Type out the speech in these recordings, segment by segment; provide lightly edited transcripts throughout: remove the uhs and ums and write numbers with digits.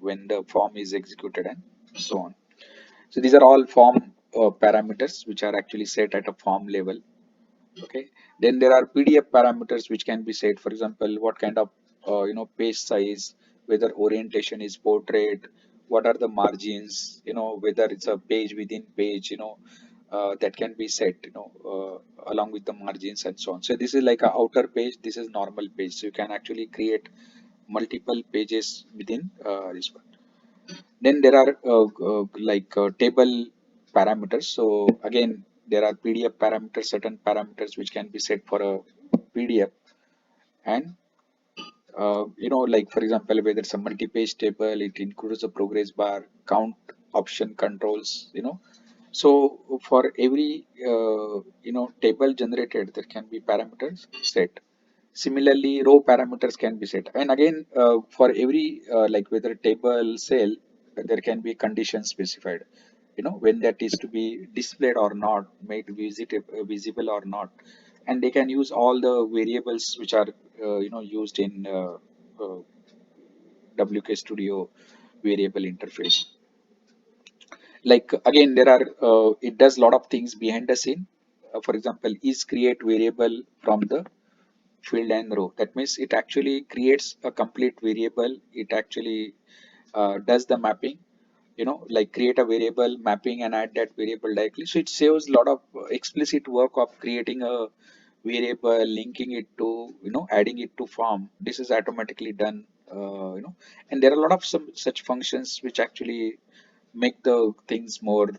when the form is executed and so on. So these are all form parameters which are actually set at a form level. Okay, then there are PDF parameters which can be set. For example, what kind of page size, whether orientation is portrait, what are the margins, whether it's a page within page, that can be set, along with the margins and so on. So this is like a outer page, this is normal page, so you can actually create multiple pages within this one. Then there are table parameters. So again, there are PDF parameters, certain parameters which can be set for a PDF. And like for example, whether it's a multi-page table, it includes a progress bar, count option controls. So for every table generated, there can be parameters set. Similarly, row parameters can be set. And again, for every whether table cell, there can be conditions specified, when that is to be displayed or not, made visible or not. And they can use all the variables which are used in uh, WK Studio variable interface. Like again, there are it does a lot of things behind the scene. For example, is create variable from the field and row. That means it actually creates a complete variable. It actually does the mapping, like create a variable mapping and add that variable directly. So it saves a lot of explicit work of creating a variable, linking it to, adding it to form. This is automatically done. And there are a lot of some such functions which actually make the things more,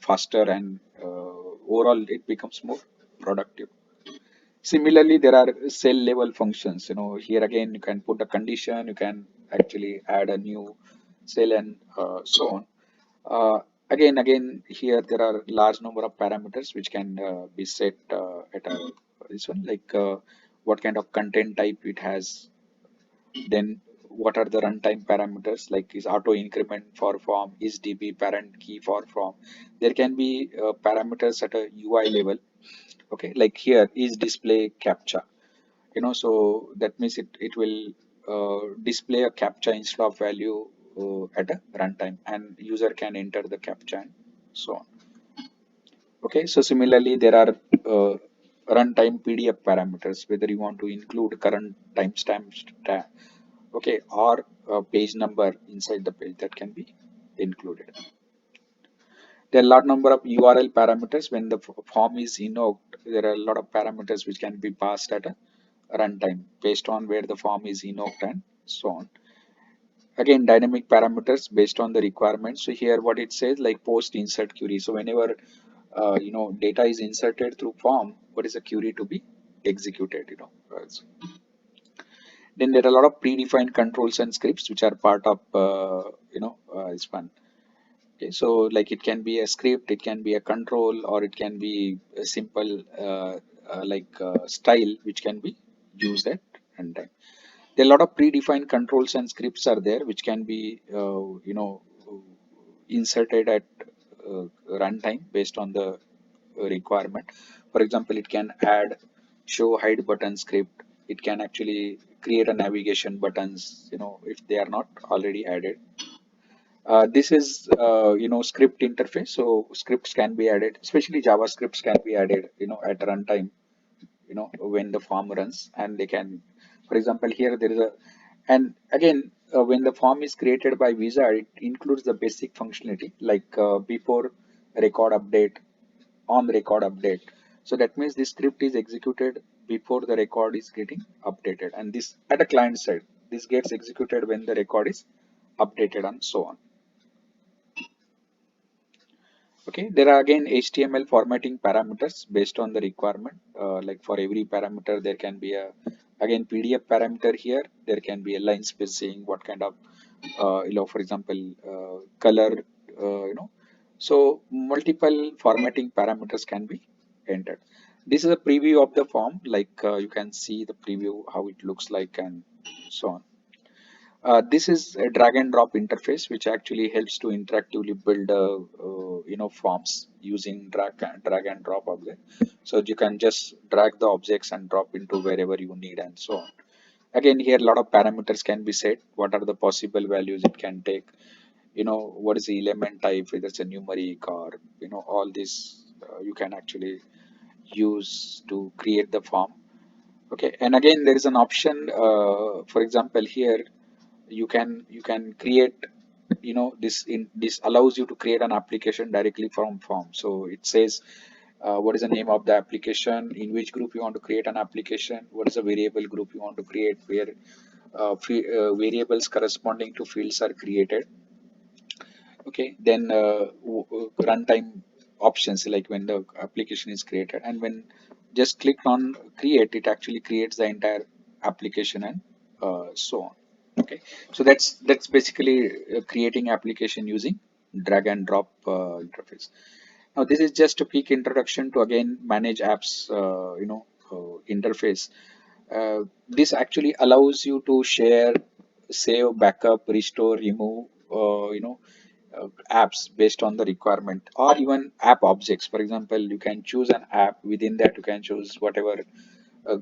faster, and overall it becomes more productive. Similarly, there are cell level functions. Here again, you can put a condition, you can actually add a new cell, and so on. Again, here there are large number of parameters which can be set at this one, like what kind of content type it has. Then what are the runtime parameters, like is auto increment for form, is DB parent key for form. There can be parameters at a UI level. Okay, like here is display captcha. So that means it will display a captcha instead of value at a runtime, and user can enter the captcha and so on. Okay, so similarly, there are runtime PDF parameters, whether you want to include current timestamp, okay, or page number inside the page, that can be included. There are a lot number of URL parameters. When the form is invoked, there are a lot of parameters which can be passed at a runtime based on where the form is invoked and so on. Again, dynamic parameters based on the requirements. So here what it says, like post insert query. So whenever data is inserted through form, what is the query to be executed? Then there are a lot of predefined controls and scripts which are part of this one. Okay, so like it can be a script, it can be a control, or it can be a simple style which can be used at runtime. There are a lot of predefined controls and scripts are there which can be inserted at runtime based on the requirement. For example, it can add show hide button script. It can actually create a navigation buttons, if they are not already added. This is script interface. So scripts can be added, especially JavaScripts can be added, at runtime, when the form runs, and they can, for example, here there is a, and again, when the form is created by Wizard, it includes the basic functionality like before record update, on record update. So that means this script is executed before the record is getting updated, and this at a client side, this gets executed when the record is updated and so on. Okay, there are again HTML formatting parameters based on the requirement. Like for every parameter, there can be a, again, PDF parameter here. There can be a line spacing, what kind of, for example, color, So multiple formatting parameters can be entered. This is a preview of the form. Like you can see the preview, how it looks like and so on. This is a drag and drop interface which actually helps to interactively build forms using drag and drop object. So you can just drag the objects and drop into wherever you need and so on. Again, here a lot of parameters can be set. What are the possible values it can take? What is the element type, whether it's a numeric or all this you can actually use to create the form. Okay, and again there is an option. For example, here you can create, this allows you to create an application directly from form. So it says what is the name of the application, in which group you want to create an application, what is the variable group you want to create, where variables corresponding to fields are created. Okay, then runtime options, like when the application is created, and when just click on create, it actually creates the entire application, and so on. Okay, so that's basically creating application using drag and drop interface. Now this is just a quick introduction to again manage apps interface. This actually allows you to share, save, backup, restore, remove, apps based on the requirement, or even app objects. For example, you can choose an app. Within that, you can choose whatever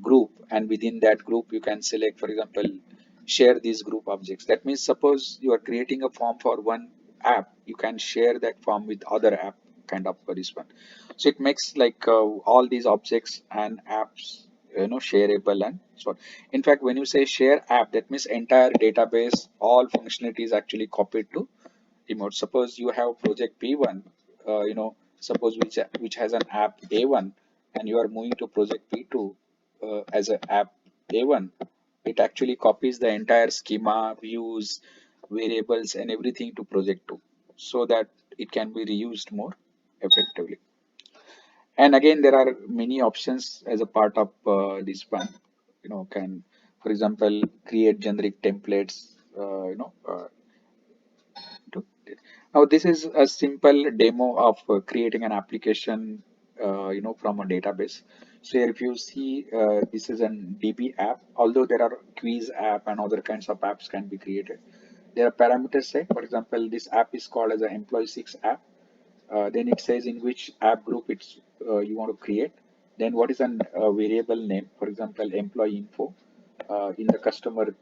group, and within that group, you can select, for example, share these group objects. That means, suppose you are creating a form for one app, you can share that form with other app, kind of this one. So it makes like all these objects and apps shareable and so on. In fact, when you say share app, that means entire database, all functionality is actually copied to remote. Suppose you have project P1, suppose which has an app A1, and you are moving to project P2 as an app A1. It actually copies the entire schema, views, variables, and everything to project 2, so that it can be reused more effectively. And again, there are many options as a part of this one. Can, for example, create generic templates. To Now, this is a simple demo of creating an application, from a database. So here, if you see, this is an DB app. Although there are quiz app and other kinds of apps can be created, there are parameters set. For example, this app is called as an employee 6 app. Then it says in which app group it's you want to create. Then what is an variable name? For example, employee info. In the customer,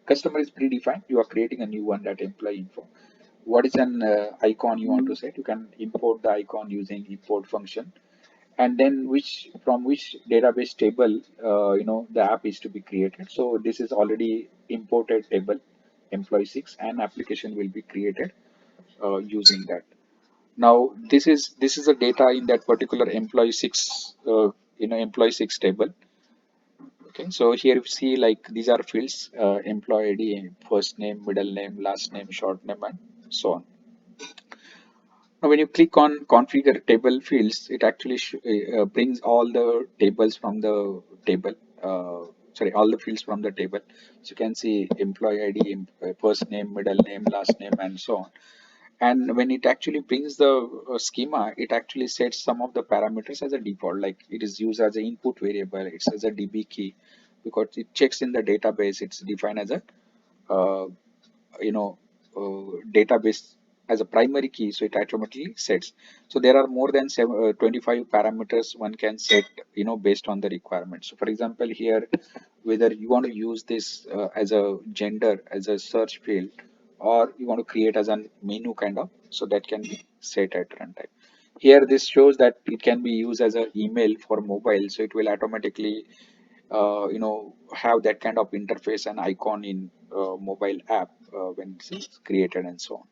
customer is predefined. You are creating a new one, that employee info. What is an icon you want to set? You can import the icon using import function. And then which database table the app is to be created. So this is already imported table employee 6, and application will be created using that. Now this is a data in that particular employee 6 employee 6 table. Okay, so here you see, like, these are fields: employee ID, first name, middle name, last name, short name, and so on. Now when you click on configure table fields, it actually brings all the tables from the table, sorry, all the fields from the table. So you can see employee ID, first name, middle name, last name, and so on. And when it actually brings the schema, it actually sets some of the parameters as a default, like it is used as an input variable, it's as a DB key, because it checks in the database, it's defined as a uh, you know database as a primary key, so it automatically sets. So there are more than 25 parameters one can set, based on the requirement. So for example, here, whether you want to use this as a gender, as a search field, or you want to create as a menu kind of, so that can be set at runtime. Here this shows that it can be used as an email for mobile, so it will automatically have that kind of interface and icon in mobile app when it's created, and so on.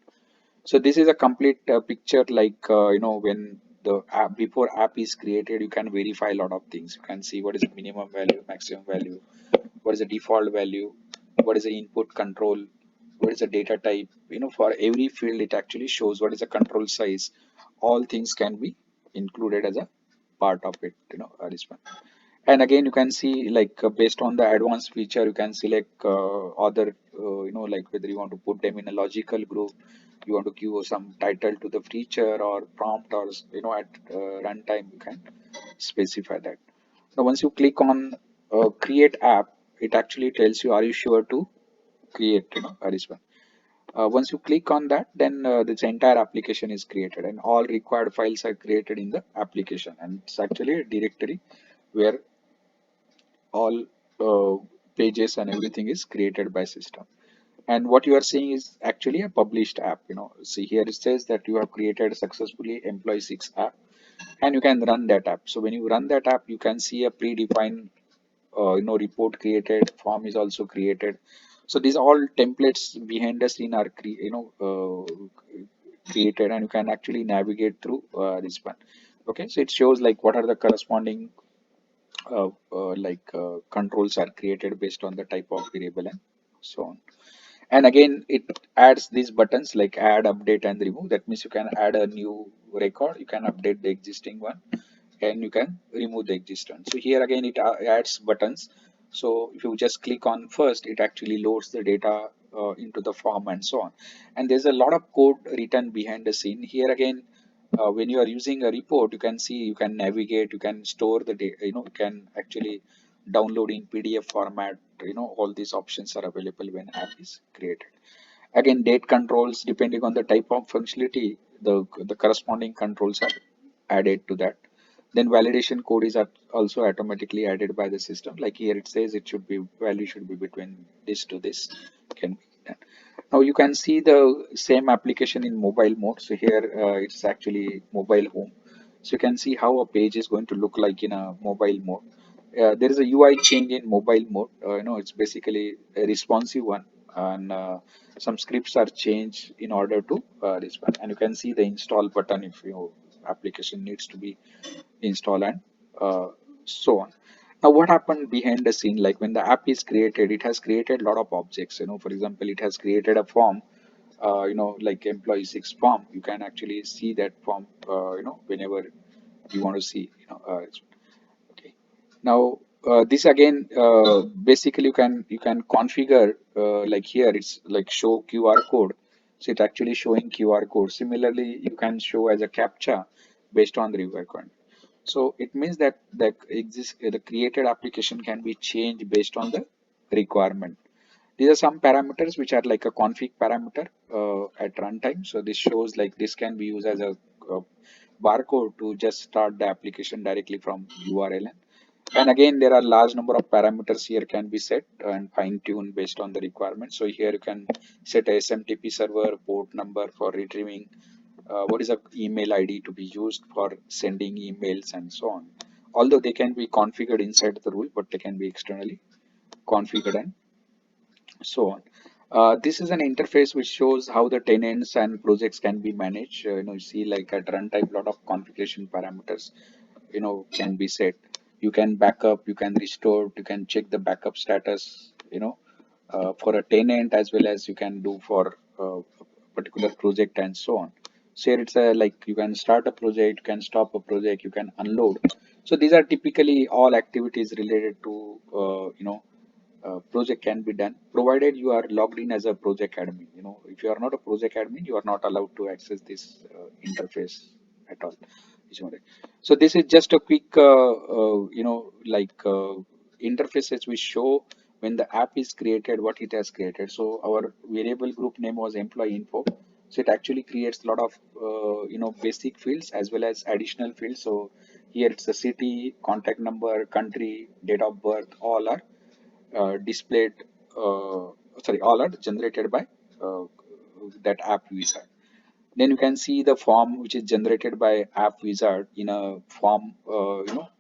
So this is a complete picture, like when the app, before app is created, you can verify a lot of things. You can see what is the minimum value, maximum value, what is the default value, what is the input control, what is the data type. For every field, it actually shows what is the control size. All things can be included as a part of it. This one. And again, you can see, like, based on the advanced feature, you can select other, like whether you want to put them in a logical group, you want to give some title to the feature or prompt, or at runtime you can specify that. Now once you click on create app, it actually tells you, are you sure to create, this one. Once you click on that, then this entire application is created, and all required files are created in the application, and it's actually a directory where all uh, pages and everything is created by system. And what you are seeing is actually a published app. See here it says that you have created successfully employee 6 app, and you can run that app. So when you run that app, you can see a predefined report created, form is also created. So these all templates behind the scene are created, and you can actually navigate through this one. Okay, so it shows like what are the corresponding controls are created based on the type of variable and so on. And again, it adds these buttons like add, update, and remove. That means you can add a new record, you can update the existing one, and you can remove the existing. So here again, it adds buttons. So if you just click on first, it actually loads the data into the form and so on. And there's a lot of code written behind the scene. Here again, when you are using a report, you can see, you can navigate, you can store the data, you can actually download in PDF format. All these options are available when app is created. Again, date controls, depending on the type of functionality, the corresponding controls are added to that. Then validation code is also automatically added by the system. Like here it says it should be, value should be between this to this, can be done. Now you can see the same application in mobile mode. So here it's actually mobile home. So you can see how a page is going to look like in a mobile mode. There is a UI change in mobile mode. It's basically a responsive one, and some scripts are changed in order to respond. And you can see the install button if your application needs to be installed, and uh, so on. Now, what happened behind the scene? Like when the app is created, it has created a lot of objects. For example, it has created a form. Like employee 6 form. You can actually see that form. Whenever you want to see. Okay. Now this again basically you can configure like here it's like show QR code. So it's actually showing QR code. Similarly, you can show as a captcha based on the requirement. So it means that the created application can be changed based on the requirement. These are some parameters which are like a config parameter at runtime. So this shows like this can be used as a barcode to just start the application directly from URL. And again, there are large number of parameters here can be set and fine tuned based on the requirement. So here you can set a SMTP server port number for retrieving what is a email ID to be used for sending emails and so on. Although they can be configured inside the rule, but they can be externally configured and so on. This is an interface which shows how the tenants and projects can be managed. You see like at runtime, lot of configuration parameters, can be set. You can backup, you can restore, you can check the backup status, for a tenant as well as you can do for a particular project and so on. So here it's a like you can start a project, you can stop a project, you can unload. So these are typically all activities related to project can be done provided you are logged in as a project admin. If you are not a project admin, you are not allowed to access this interface at all. So this is just a quick interfaces which show when the app is created, what it has created. So our variable group name was employee info. So it actually creates a lot of basic fields as well as additional fields. So here it's the city, contact number, country, date of birth, all are displayed, uh, sorry, all are generated by uh, that app wizard. Then you can see the form which is generated by app wizard in a form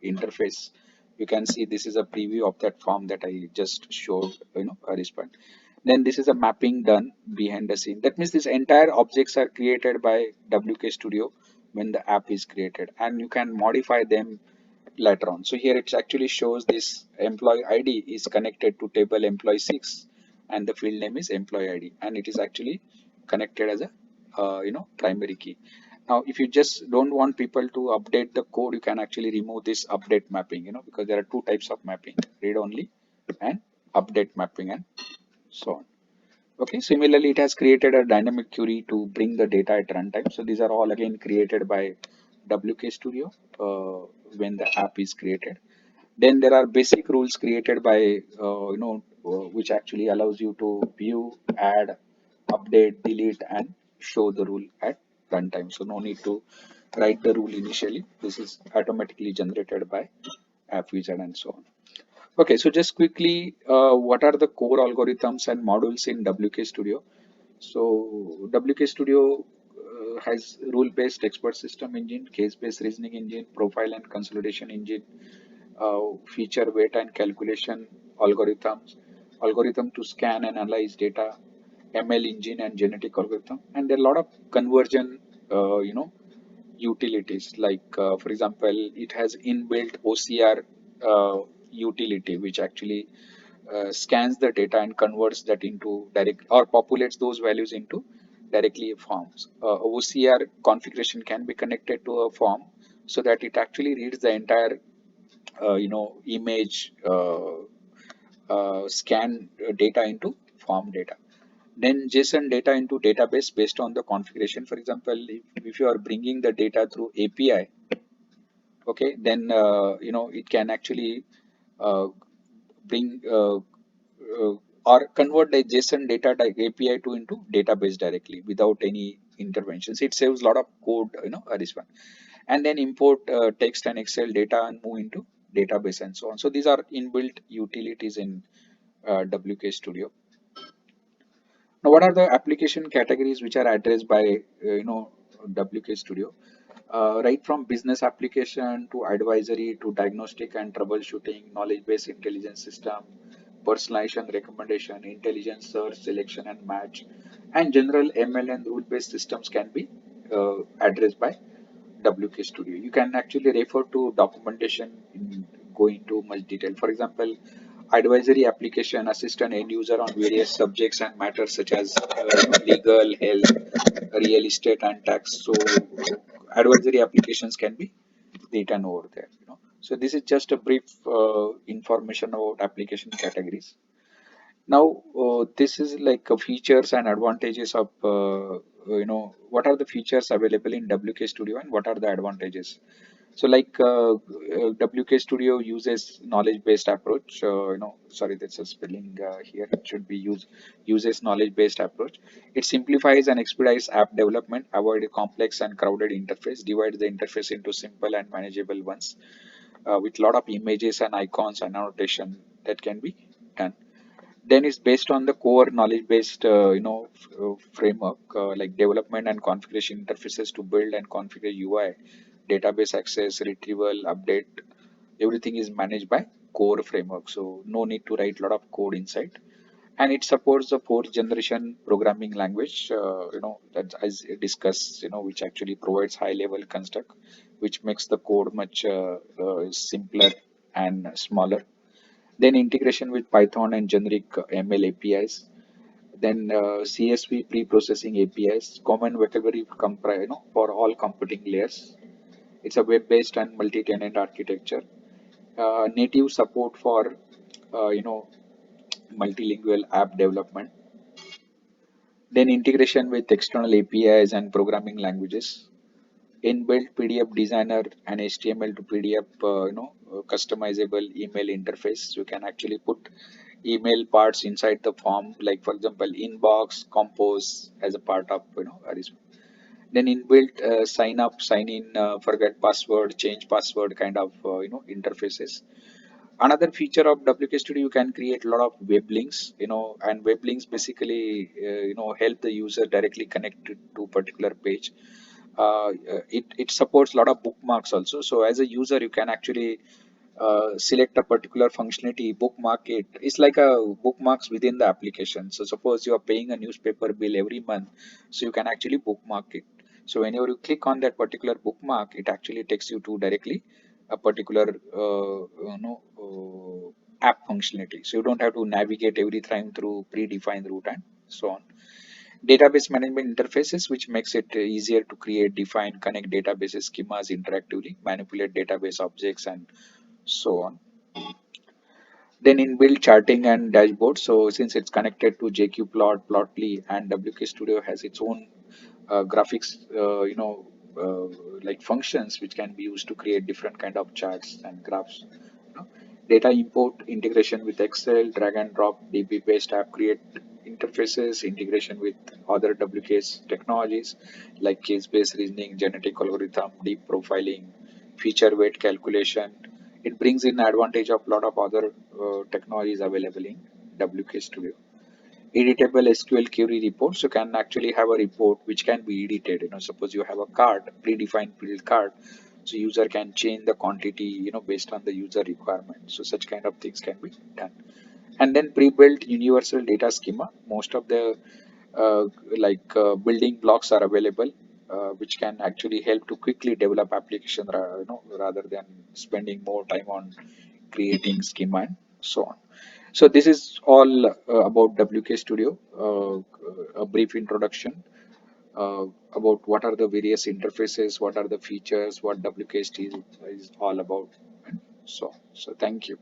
interface. You can see this is a preview of that form that I just showed, a response. Then this is a mapping done behind the scene. That means these entire objects are created by WK Studio when the app is created, and you can modify them later on. So here it actually shows this employee ID is connected to table employee 6, and the field name is employee ID, and it is actually connected as a primary key. Now if you just don't want people to update the code, you can actually remove this update mapping, because there are two types of mapping: read only and update mapping and so on. Okay, similarly it has created a dynamic query to bring the data at runtime. So these are all again created by WK Studio when the app is created. Then there are basic rules created by which actually allows you to view, add, update, delete, and show the rule at runtime. So no need to write the rule initially. This is automatically generated by app wizard and so on. Okay, so just quickly, what are the core algorithms and modules in WK Studio? So WK Studio has rule-based expert system engine, case-based reasoning engine, profile and consolidation engine, feature weight and calculation algorithms, algorithm to scan and analyze data, ML engine and genetic algorithm, and there are a lot of conversion, utilities. Like for example, it has inbuilt OCR utility, which actually scans the data and converts that into direct or populates those values into directly forms. OCR configuration can be connected to a form so that it actually reads the entire image scan data into form data. Then JSON data into database based on the configuration. For example, if you are bringing the data through API, okay, then it can actually uh, bring or convert the JSON data API to into database directly without any interventions. It saves a lot of code, this one. And then import text and Excel data and move into database and so on. So these are inbuilt utilities in WK Studio. Now, what are the application categories which are addressed by WK Studio? Right from business application to advisory to diagnostic and troubleshooting, knowledge-based intelligence system, personalization, recommendation, intelligence search, selection and match, and general ML and rule-based systems can be addressed by WK Studio. You can actually refer to documentation in go into much detail. For example, advisory application assist an end user on various subjects and matters such as legal, health, real estate, and tax. So advisory applications can be written over there. So this is just a brief information about application categories. Now, this is like features and advantages of, what are the features available in WK Studio and what are the advantages. So like WK Studio uses knowledge-based approach, sorry, that's a spelling here, it should be uses knowledge-based approach. It simplifies and expedites app development, avoid a complex and crowded interface, divides the interface into simple and manageable ones with lot of images and icons and annotation that can be done. Then it's based on the core knowledge based framework like development and configuration interfaces to build and configure UI, database access, retrieval, update, everything is managed by core framework, so no need to write a lot of code inside. And it supports the fourth generation programming language, that as discussed, which actually provides high level construct which makes the code much simpler and smaller. Then integration with Python and generic ML APIs. Then CSV pre-processing APIs, common vocabulary for all computing layers. It's a web-based and multi-tenant architecture. Native support for multilingual app development. Then integration with external APIs and programming languages. Inbuilt PDF designer and HTML to PDF, customizable email interface. You can actually put email parts inside the form, like for example, inbox, compose as a part of, this. Then inbuilt sign up, sign in, forget password, change password kind of, interfaces. Another feature of WK Studio, you can create a lot of web links, and web links basically, help the user directly connect to particular page. It supports a lot of bookmarks also. So as a user, you can actually select a particular functionality, bookmark it. It's like a bookmarks within the application. So suppose you are paying a newspaper bill every month, so you can actually bookmark it. So whenever you click on that particular bookmark, it actually takes you to directly a particular app functionality. So you don't have to navigate every time through predefined route and so on. Database management interfaces, which makes it easier to create, define, connect databases schemas interactively, manipulate database objects, and so on. Then inbuilt charting and dashboard. So since it's connected to JQuePlot, Plotly, and WK Studio has its own graphics, like functions which can be used to create different kind of charts and graphs. Data import, integration with Excel, drag and drop, DB based app create interfaces, integration with other WKS technologies like case based reasoning, genetic algorithm, deep profiling, feature weight calculation. It brings in advantage of a lot of other technology is available in WK Studio. Editable SQL query reports. You can actually have a report which can be edited. Suppose you have a card, predefined field card, so user can change the quantity, based on the user requirement. So such kind of things can be done. And then pre-built universal data schema. Most of the uh, building blocks are available, which can actually help to quickly develop application, rather than spending more time on creating schema and so on. So this is all about WK Studio, a brief introduction uh, about what are the various interfaces, what are the features, what WK Studio is all about, and so on. So thank you.